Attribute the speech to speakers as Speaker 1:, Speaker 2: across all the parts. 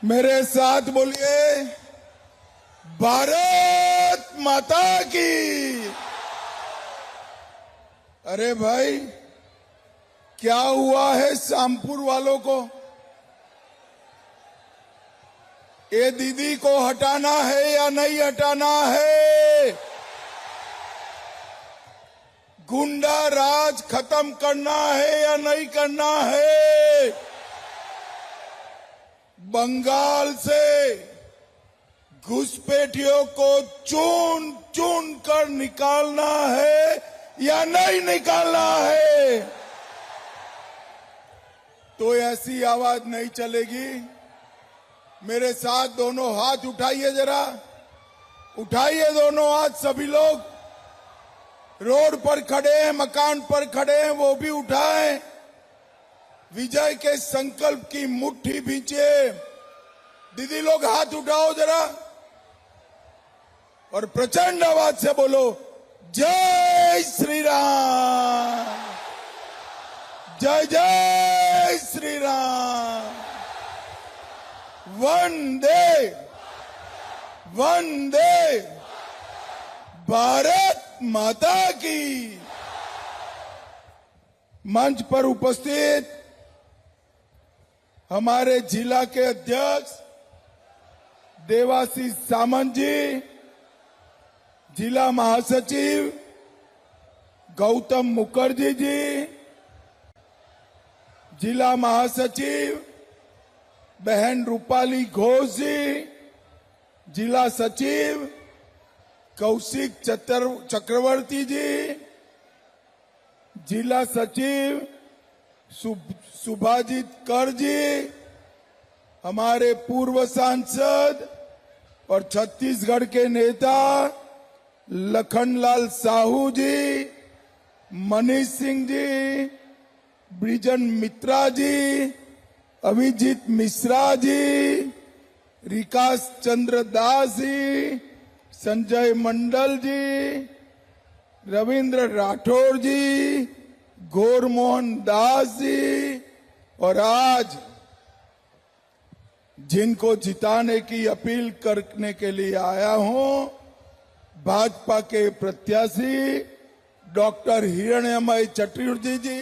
Speaker 1: मेरे साथ बोलिए, भारत माता की। अरे भाई, क्या हुआ है श्यामपुर वालों को? ये दीदी को हटाना है या नहीं हटाना है? गुंडा राज खत्म करना है या नहीं करना है? बंगाल से घुसपैठियों को चुन चुन कर निकालना है या नहीं निकालना है? तो ऐसी आवाज नहीं चलेगी। मेरे साथ दोनों हाथ उठाइए, जरा उठाइए दोनों हाथ। सभी लोग रोड पर खड़े हैं, मकान पर खड़े हैं, वो भी उठाएं। विजय के संकल्प की मुट्ठी भींचे। दीदी लोग हाथ उठाओ जरा और प्रचंड आवाज से बोलो, जय श्री राम, जय जय श्री राम, वंदे वंदे भारत माता की। मंच पर उपस्थित हमारे जिला के अध्यक्ष देवाशीष सामंत जी, जिला महासचिव गौतम मुखर्जी जी, जिला महासचिव बहन रूपाली घोष जी, जिला सचिव कौशिक चक्रवर्ती जी, जिला सचिव सुभाजित कर जी, हमारे पूर्व सांसद और छत्तीसगढ़ के नेता लखनलाल साहू जी, मनीष सिंह जी, ब्रिजन मित्रा जी, अभिजीत मिश्रा जी, विकास चंद्र दास जी, संजय मंडल जी, रविंद्र राठौर जी, गौरमोहन दास जी, और आज जिनको जिताने की अपील करने के लिए आया हूं, भाजपा के प्रत्याशी डॉक्टर हिरण्यमय चतुर्वेदी जी।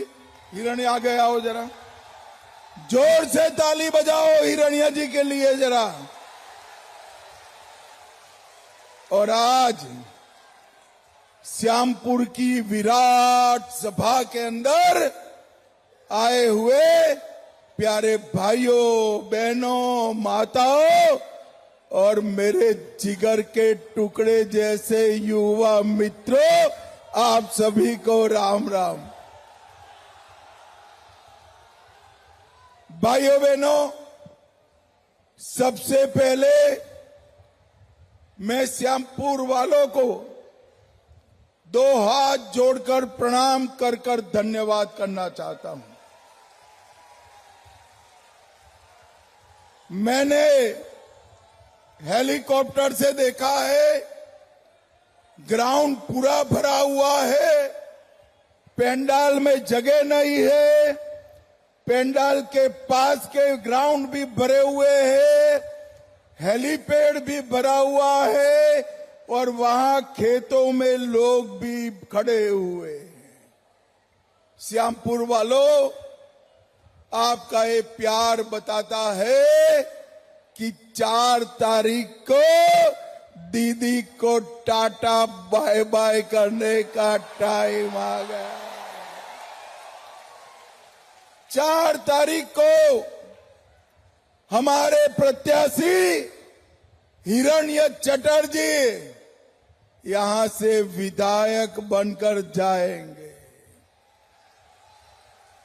Speaker 1: हिरण्य आगे आओ जरा, जोर से ताली बजाओ हिरण्य जी के लिए जरा। और आज श्यामपुर की विराट सभा के अंदर आए हुए प्यारे भाइयों, बहनों, माताओं और मेरे जिगर के टुकड़े जैसे युवा मित्रों, आप सभी को राम राम। भाइयों बहनों, सबसे पहले मैं श्यामपुर वालों को दो हाथ जोड़कर प्रणाम कर धन्यवाद करना चाहता हूं। मैंने हेलीकॉप्टर से देखा है, ग्राउंड पूरा भरा हुआ है, पेंडाल में जगह नहीं है, पेंडाल के पास के ग्राउंड भी भरे हुए हैं, हेलीपैड भी भरा हुआ है और वहां खेतों में लोग भी खड़े हुए हैं। श्यामपुर वालों, आपका ये प्यार बताता है कि 4 तारीख को दीदी को टाटा बाय बाय करने का टाइम आ गया। 4 तारीख को हमारे प्रत्याशी हिरण्य चटर्जी यहां से विधायक बनकर जाएंगे।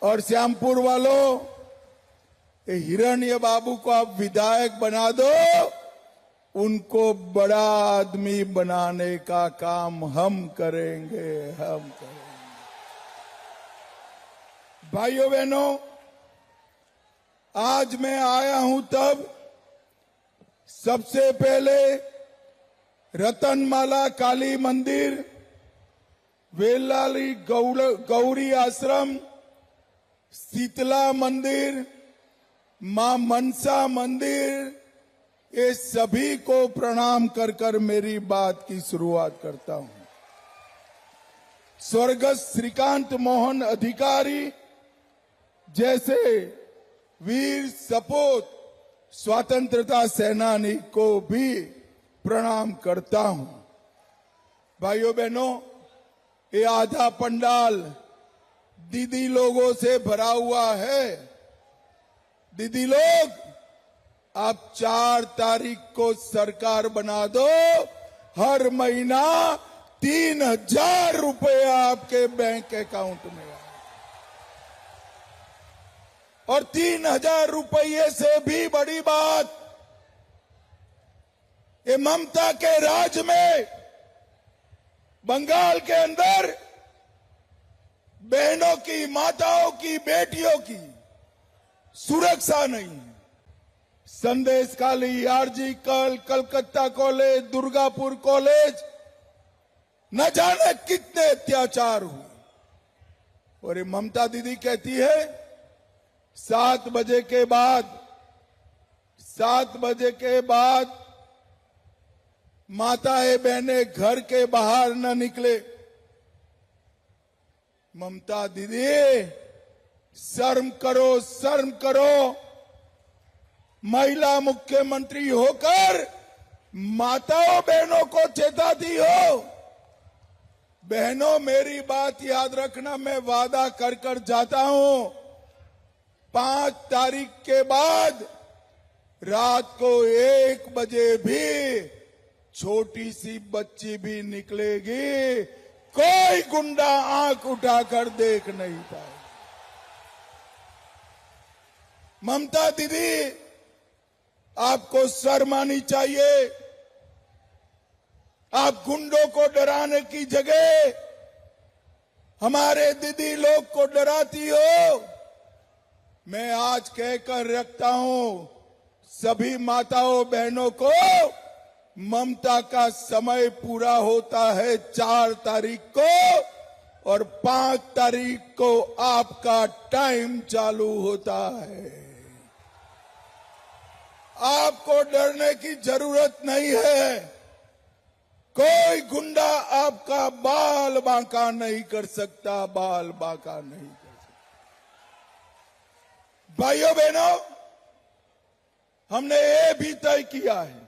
Speaker 1: और श्यामपुर वालों, हिरण्य बाबू को आप विधायक बना दो, उनको बड़ा आदमी बनाने का काम हम करेंगे, हम करेंगे। भाइयों बहनों, आज मैं आया हूं तब सबसे पहले रतनमाला काली मंदिर, वेलाली गौरी आश्रम, शीतला मंदिर, मां मनसा मंदिर, ये सभी को प्रणाम कर कर मेरी बात की शुरुआत करता हूं। स्वर्गस्थ श्रीकांत मोहन अधिकारी जैसे वीर सपूत स्वतंत्रता सेनानी को भी प्रणाम करता हूं। भाइयों बहनों, ये आधा पंडाल दीदी लोगों से भरा हुआ है। दीदी लोग, आप 4 तारीख को सरकार बना दो, हर महीना 3,000 रुपए आपके बैंक अकाउंट में आए। और 3,000 रुपये से भी बड़ी बात, ये ममता के राज में बंगाल के अंदर बहनों की, माताओं की, बेटियों की सुरक्षा नहीं है। संदेश खाली, RG Calcutta college, Durgapur college, न जाने कितने अत्याचार हुए। और ये ममता दीदी कहती है 7 बजे के बाद माताएं बहनें घर के बाहर न निकले। ममता दीदी, शर्म करो, शर्म करो। महिला मुख्यमंत्री होकर माताओं बहनों को चेताती हो। बहनों, मेरी बात याद रखना, मैं वादा कर कर जाता हूं, 5 तारीख के बाद रात को 1 बजे भी छोटी सी बच्ची भी निकलेगी, कोई गुंडा आंख उठाकर देख नहीं पाएगा। ममता दीदी, आपको शर्म आनी चाहिए। आप गुंडों को डराने की जगह हमारे दीदी लोग को डराती हो। मैं आज कहकर रखता हूं, सभी माताओं बहनों को, ममता का समय पूरा होता है 4 तारीख को, और 5 तारीख को आपका टाइम चालू होता है। आपको डरने की जरूरत नहीं है। कोई गुंडा आपका बाल बांका नहीं कर सकता, बाल बांका नहीं कर सकता। भाइयों बहनों, हमने ये भी तय किया है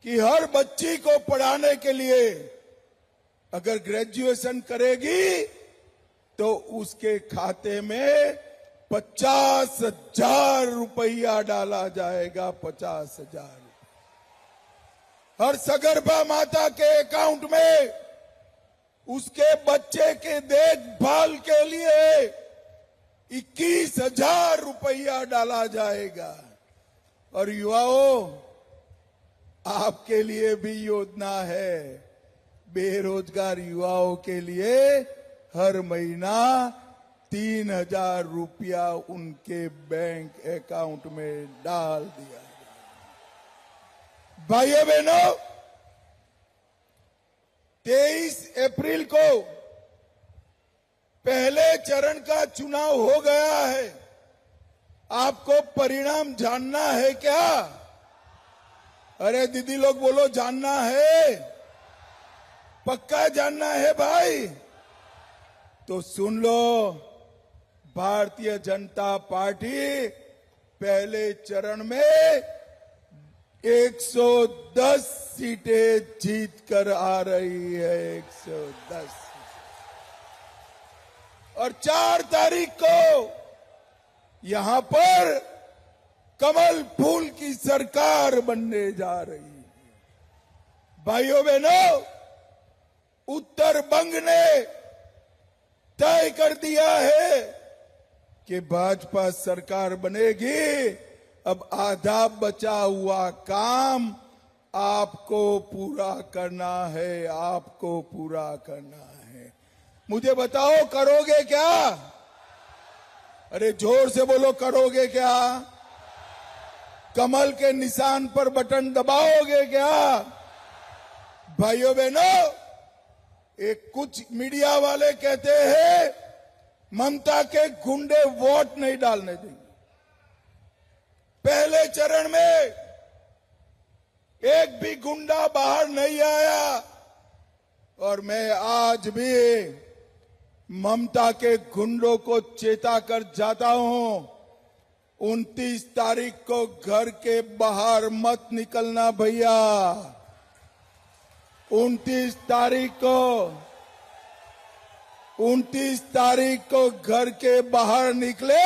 Speaker 1: कि हर बच्ची को पढ़ाने के लिए अगर ग्रेजुएशन करेगी तो उसके खाते में 50,000 रुपया डाला जाएगा। 50,000 हर सगर्भा माता के अकाउंट में उसके बच्चे के देखभाल के लिए 21,000 रुपया डाला जाएगा। और युवाओं, आपके लिए भी योजना है। बेरोजगार युवाओं के लिए हर महीना 3,000 रुपया उनके बैंक अकाउंट में डाल दिया जाए। भाइयों बहनों, 23 अप्रैल को पहले चरण का चुनाव हो गया है। आपको परिणाम जानना है क्या? अरे दीदी लोग बोलो, जानना है? पक्का जानना है भाई? तो सुन लो, भारतीय जनता पार्टी पहले चरण में 110 सीटें जीत कर आ रही है। 110। और 4 तारीख को यहां पर कमल फूल की सरकार बनने जा रही है। भाइयों बहनों, उत्तर बंग ने तय कर दिया है कि भाजपा सरकार बनेगी। अब आधा बचा हुआ काम आपको पूरा करना है, आपको पूरा करना है। मुझे बताओ, करोगे क्या? अरे जोर से बोलो, करोगे क्या? कमल के निशान पर बटन दबाओगे क्या? भाइयों बहनों, एक कुछ मीडिया वाले कहते हैं ममता के गुंडे वोट नहीं डालने देंगे। पहले चरण में एक भी गुंडा बाहर नहीं आया और मैं आज भी ममता के गुंडों को चेता कर जाता हूं, 29 तारीख को घर के बाहर मत निकलना भैया। 29 तारीख को घर के बाहर निकले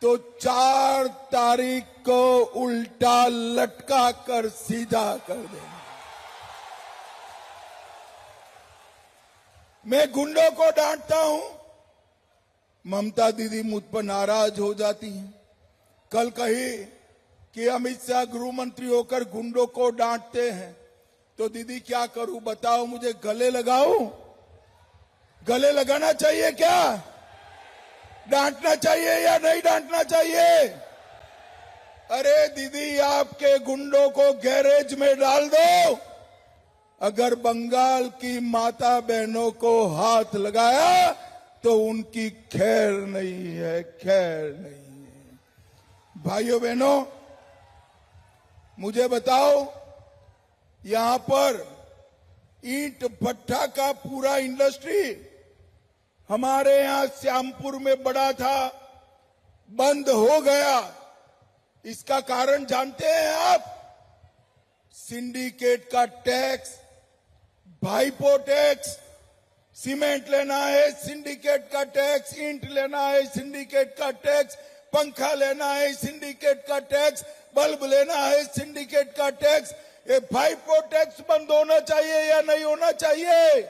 Speaker 1: तो 4 तारीख को उल्टा लटका कर सीधा कर देना। मैं गुंडों को डांटता हूं, ममता दीदी मुझ पर नाराज हो जाती हैं। कल कही कि अमित शाह गृह मंत्री होकर गुंडों को डांटते हैं, तो दीदी क्या करूं बताओ, मुझे गले लगाऊं? गले लगाना चाहिए क्या? डांटना चाहिए या नहीं डांटना चाहिए? अरे दीदी, आपके गुंडों को गैरेज में डाल दो। अगर बंगाल की माता बहनों को हाथ लगाया तो उनकी खैर नहीं है, खैर नहीं है। भाइयों बहनों, मुझे बताओ, यहां पर ईंट भट्टा का पूरा इंडस्ट्री हमारे यहां श्यामपुर में बड़ा था, बंद हो गया। इसका कारण जानते हैं आप? सिंडिकेट का टैक्स, भाईपो टैक्स। सीमेंट लेना है, सिंडिकेट का टैक्स। ईंट लेना है, सिंडिकेट का टैक्स। पंखा लेना है, सिंडिकेट का टैक्स। बल्ब लेना है, सिंडिकेट का टैक्स। ये भाईपो टैक्स बंद होना चाहिए या नहीं होना चाहिए?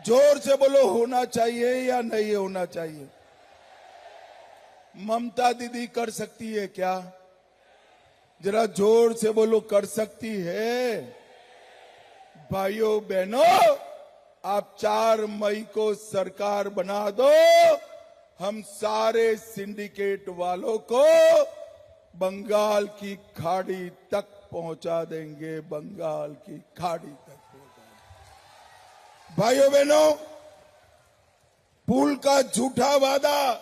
Speaker 1: जोर से बोलो, होना चाहिए या नहीं होना चाहिए? ममता दीदी कर सकती है क्या? जरा जोर से बोलो, कर सकती है? भाइयों बहनों, आप 4 मई को सरकार बना दो, हम सारे सिंडिकेट वालों को बंगाल की खाड़ी तक पहुंचा देंगे, बंगाल की खाड़ी तक पहुंचा देंगे। भाइयों बहनों, पुल का झूठा वादा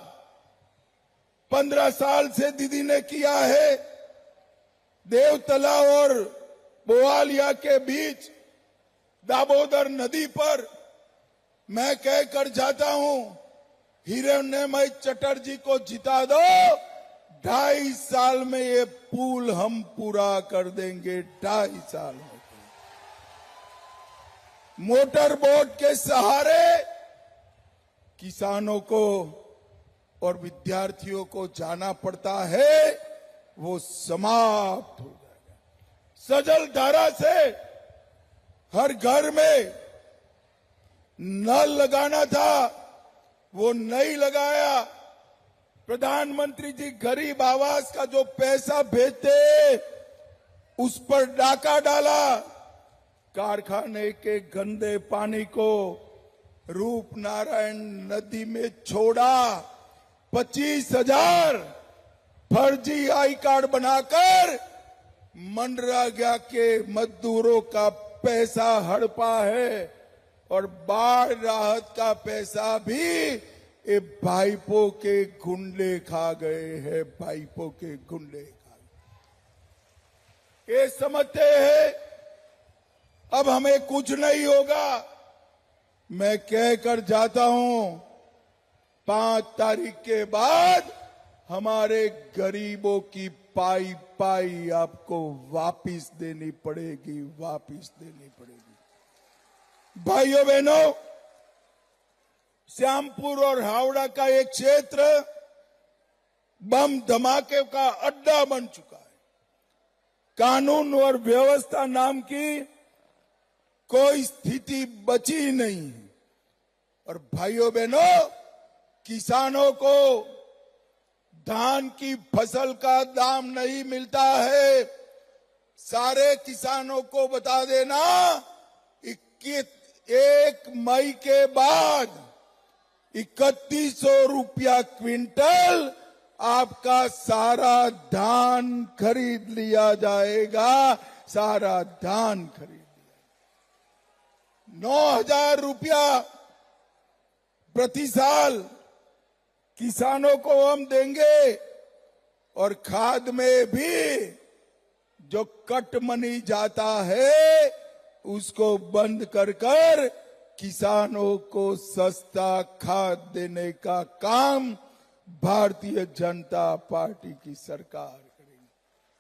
Speaker 1: 15 साल से दीदी ने किया है। देवतला और बोवालिया के बीच दामोदर नदी पर मैं कहकर जाता हूं, हिरण्यमय चटर्जी को जिता दो, 2.5 साल में ये पुल हम पूरा कर देंगे। 2.5 साल में मोटर बोट के सहारे किसानों को और विद्यार्थियों को जाना पड़ता है, वो समाप्त हो जाएगा। सजल धारा से हर घर में नल लगाना था, वो नहीं लगाया। प्रधानमंत्री जी गरीब आवास का जो पैसा भेजते उस पर डाका डाला। कारखाने के गंदे पानी को रूपनारायण नदी में छोड़ा। 25,000 फर्जी आई कार्ड बनाकर मनरेगा के मजदूरों का पैसा हड़पा है और बाढ़ राहत का पैसा भी ये भाईपो के गुंडे खा गए हैं। भाईपो के गुंडे खा गए। ये समझते हैं अब हमें कुछ नहीं होगा। मैं कहकर जाता हूं, 5 तारीख के बाद हमारे गरीबों की पाई पाई आपको वापिस देनी पड़ेगी, वापिस देनी पड़ेगी। भाइयों बहनों, श्यामपुर और हावड़ा का एक क्षेत्र बम धमाके का अड्डा बन चुका है। कानून और व्यवस्था नाम की कोई स्थिति बची नहीं है। और भाइयों बहनों, किसानों को धान की फसल का दाम नहीं मिलता है। सारे किसानों को बता देना, 1 मई के बाद 3100 रुपया क्विंटल आपका सारा धान खरीद लिया जाएगा। सारा धान खरीद लिया। 9,000 रुपया प्रति साल किसानों को हम देंगे। और खाद में भी जो कट मनी जाता है उसको बंद कर किसानों को सस्ता खाद देने का काम भारतीय जनता पार्टी की सरकार